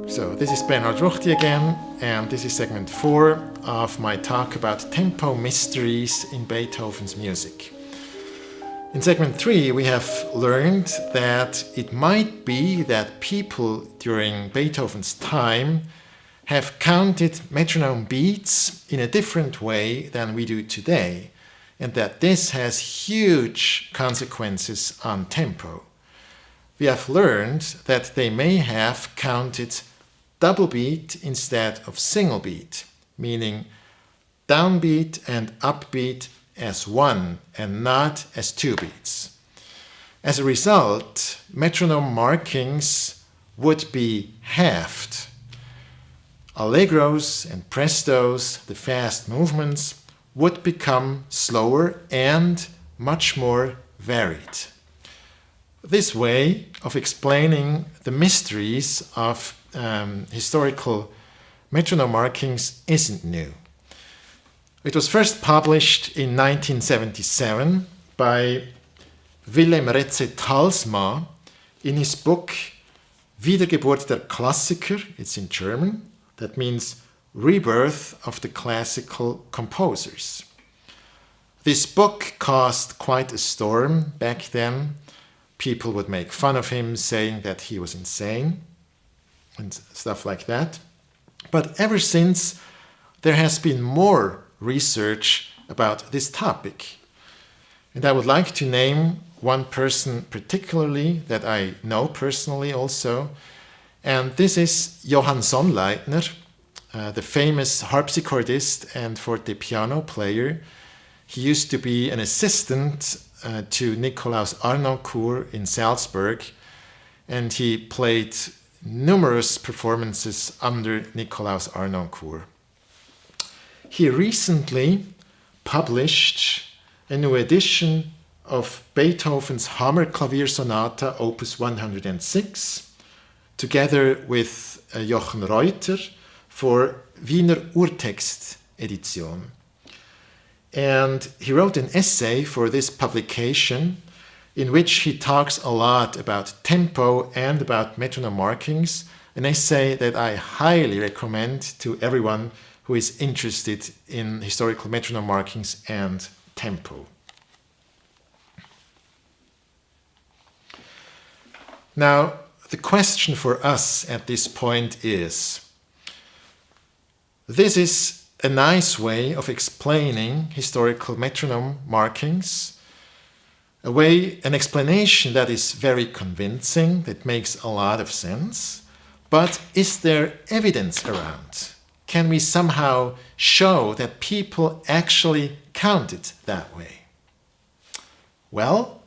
So this is Bernhard Ruchti again, and this is segment 4 of my talk about tempo mysteries in Beethoven's music. In segment 3 we have learned that it might be that people during Beethoven's time have counted metronome beats in a different way than we do today, and that this has huge consequences on tempo. We have learned that they may have counted double beat instead of single beat, meaning downbeat and upbeat as one and not as two beats. As a result, metronome markings would be halved. Allegros and prestos, the fast movements, would become slower and much more varied. This way of explaining the mysteries of historical metronome markings isn't new. It was first published in 1977 by Willem Retze-Talsma in his book Wiedergeburt der Klassiker. It's in German. That means Rebirth of the Classical Composers. This book caused quite a storm back then. People would make fun of him, saying that he was insane and stuff like that. But ever since, there has been more research about this topic. And I would like to name one person particularly that I know personally also, and this is Johann Sonnleitner, the famous harpsichordist and fortepiano player. He used to be an assistant to Nikolaus Arnoncourt in Salzburg, and he played numerous performances under Nikolaus Arnoncourt. He recently published a new edition of Beethoven's Hammerklavier Sonata Opus 106, together with Jochen Reuter for Wiener Urtext Edition. And he wrote an essay for this publication in which he talks a lot about tempo and about metronome markings, an essay that I highly recommend to everyone who is interested in historical metronome markings and tempo. Now, the question for us at this point is, this is a nice way of explaining historical metronome markings, an explanation that is very convincing, that makes a lot of sense, but is there evidence around? Can we somehow show that people actually counted that way? Well,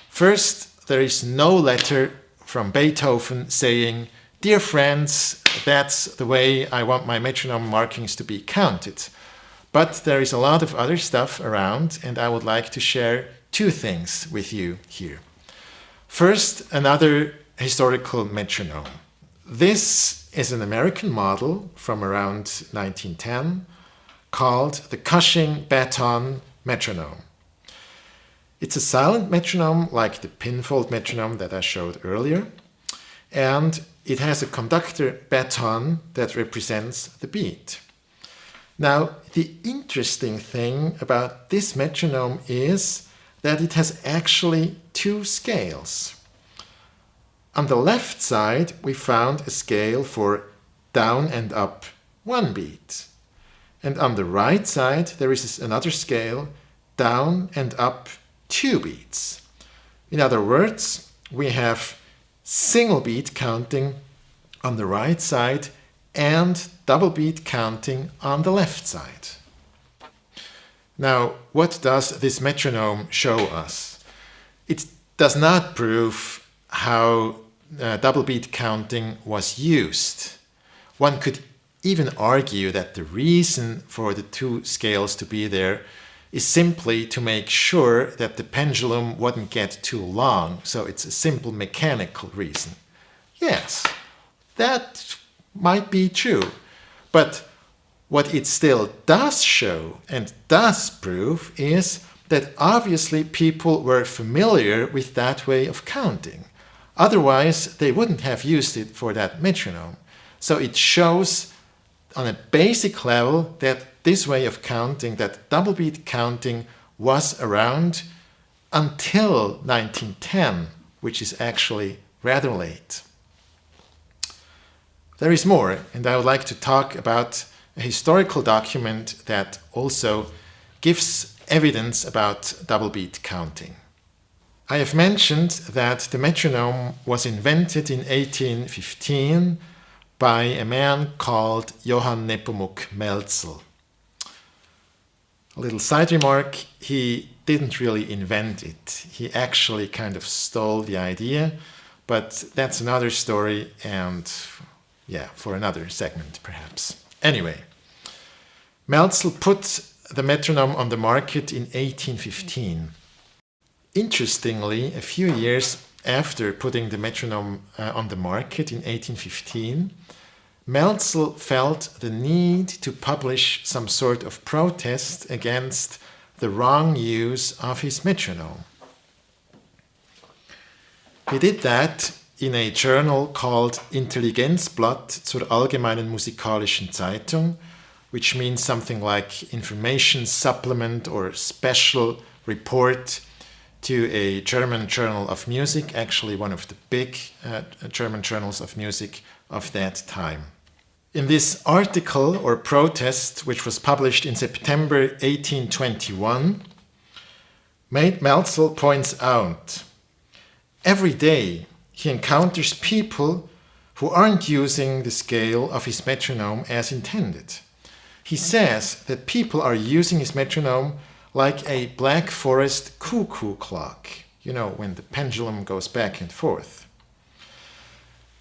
first, there is no letter from Beethoven saying, "Dear friends, that's the way I want my metronome markings to be counted." But there is a lot of other stuff around, and I would like to share two things with you here. First, another historical metronome. This is an American model from around 1910 called the Cushing-Baton metronome. It's a silent metronome like the pinfold metronome that I showed earlier, and it has a conductor baton that represents the beat. Now, the interesting thing about this metronome is that it has actually two scales. On the left side, we found a scale for down and up one beat. And on the right side, there is another scale, down and up two beats. In other words, we have single beat counting on the right side and double beat counting on the left side. Now, what does this metronome show us? It does not prove how double beat counting was used. One could even argue that the reason for the two scales to be there is simply to make sure that the pendulum wouldn't get too long, so it's a simple mechanical reason. Yes, that might be true, but what it still does show and does prove is that obviously people were familiar with that way of counting. Otherwise, they wouldn't have used it for that metronome. So it shows on a basic level that this way of counting, that double beat counting, was around until 1910, which is actually rather late. There is more, and I would like to talk about a historical document that also gives evidence about double beat counting. I have mentioned that the metronome was invented in 1815 by a man called Johann Nepomuk Melzel. A little side remark, he didn't really invent it. He actually kind of stole the idea, but that's another story and yeah, for another segment perhaps. Anyway, Melzel put the metronome on the market in 1815. Interestingly, a few years after putting the metronome on the market in 1815, Melzel felt the need to publish some sort of protest against the wrong use of his metronome. He did that in a journal called Intelligenzblatt zur Allgemeinen Musikalischen Zeitung, which means something like information supplement or special report to a German journal of music, actually one of the big German journals of music of that time. In this article or protest, which was published in September 1821, Melzel points out, every day he encounters people who aren't using the scale of his metronome as intended. He says that people are using his metronome like a Black Forest cuckoo clock, you know, when the pendulum goes back and forth.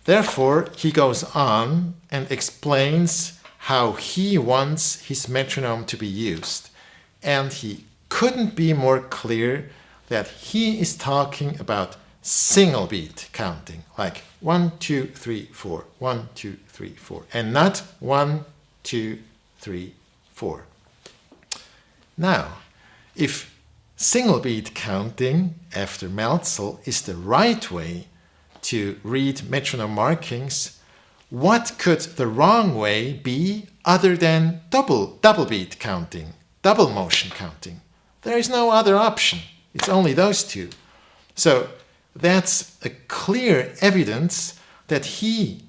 Therefore, he goes on and explains how he wants his metronome to be used. And he couldn't be more clear that he is talking about single beat counting, like 1, 2, 3, 4, 1, 2, 3, 4, and not 1, 2, 3, 4. Now, if single beat counting after Melzel is the right way to read metronome markings, what could the wrong way be other than double beat counting, double motion counting? There is no other option. It's only those two. So that's a clear evidence that he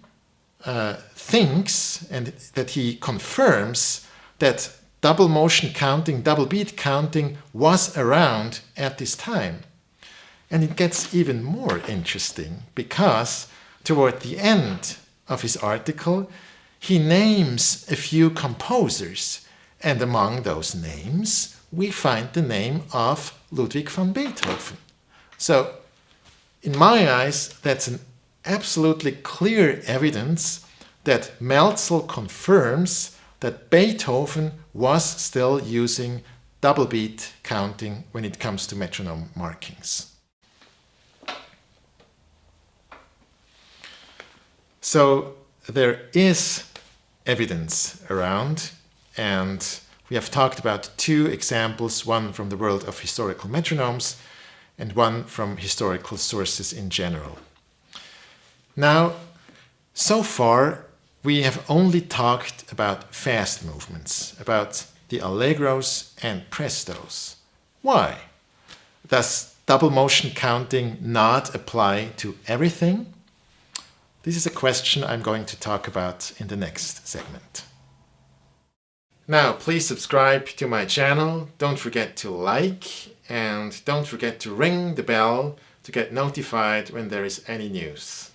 thinks and that he confirms that double motion counting, double beat counting was around at this time. And it gets even more interesting because toward the end of his article, he names a few composers. And among those names, we find the name of Ludwig van Beethoven. So, in my eyes, that's an absolutely clear evidence that Melzel confirms that Beethoven was still using double beat counting when it comes to metronome markings. So there is evidence around, and we have talked about two examples, one from the world of historical metronomes and one from historical sources in general. Now, so far, we have only talked about fast movements, about the allegros and prestos. Why? Does double motion counting not apply to everything? This is a question I'm going to talk about in the next segment. Now, please subscribe to my channel. Don't forget to like and don't forget to ring the bell to get notified when there is any news.